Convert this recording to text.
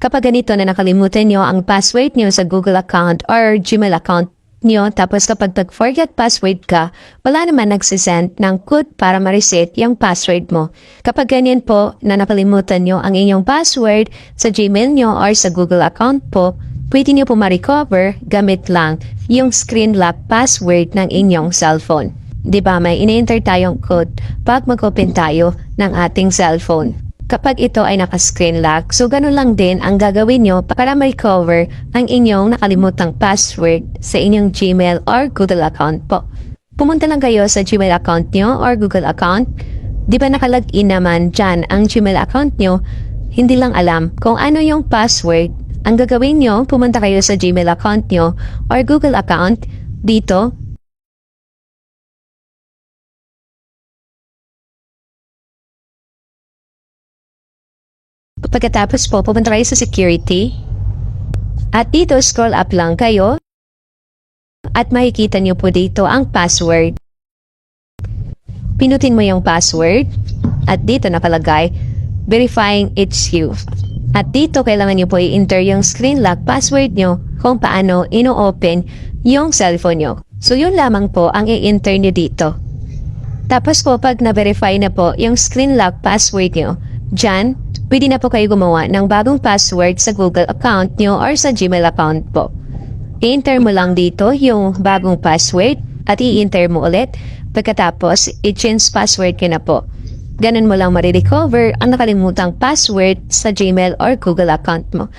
Kapag ganito na nakalimutan nyo ang password nyo sa Google account or Gmail account nyo, tapos kapag nag-forget password ka, wala naman nagsisend ng code para ma-reset yung password mo. Kapag ganyan po na nakalimutan nyo ang inyong password sa Gmail nyo or sa Google account po, pwede nyo po ma-recover gamit lang yung screen lock password ng inyong cellphone. Diba may ini-enter tayong code pag mag-open tayo ng ating cellphone. Kapag ito ay naka-screen lock, so ganun lang din ang gagawin nyo para ma-recover ang inyong nakalimutang password sa inyong Gmail or Google account po. Pumunta lang kayo sa Gmail account nyo or Google account. Di ba nakalagin naman dyan ang Gmail account nyo? Hindi lang alam kung ano yung password. Ang gagawin nyo, pumunta kayo sa Gmail account nyo or Google account. Dito, pagkatapos po, pupunta kayo sa security. At dito, scroll up lang kayo. At makikita nyo po dito ang password. Pinutin mo yung password. At dito nakalagay, verifying it's you. At dito, kailangan nyo po i-enter yung screen lock password nyo kung paano ino-open yung cellphone nyo. So, yun lamang po ang i-enter nyo dito. Tapos po, pag na-verify na po yung screen lock password nyo, dyan, pwede na po kayo gumawa ng bagong password sa Google account nyo or sa Gmail account po. I-enter mo lang dito yung bagong password at i-enter mo ulit. Pagkatapos, i-change password ka na po. Ganun mo lang marirecover ang nakalimutang password sa Gmail or Google account mo.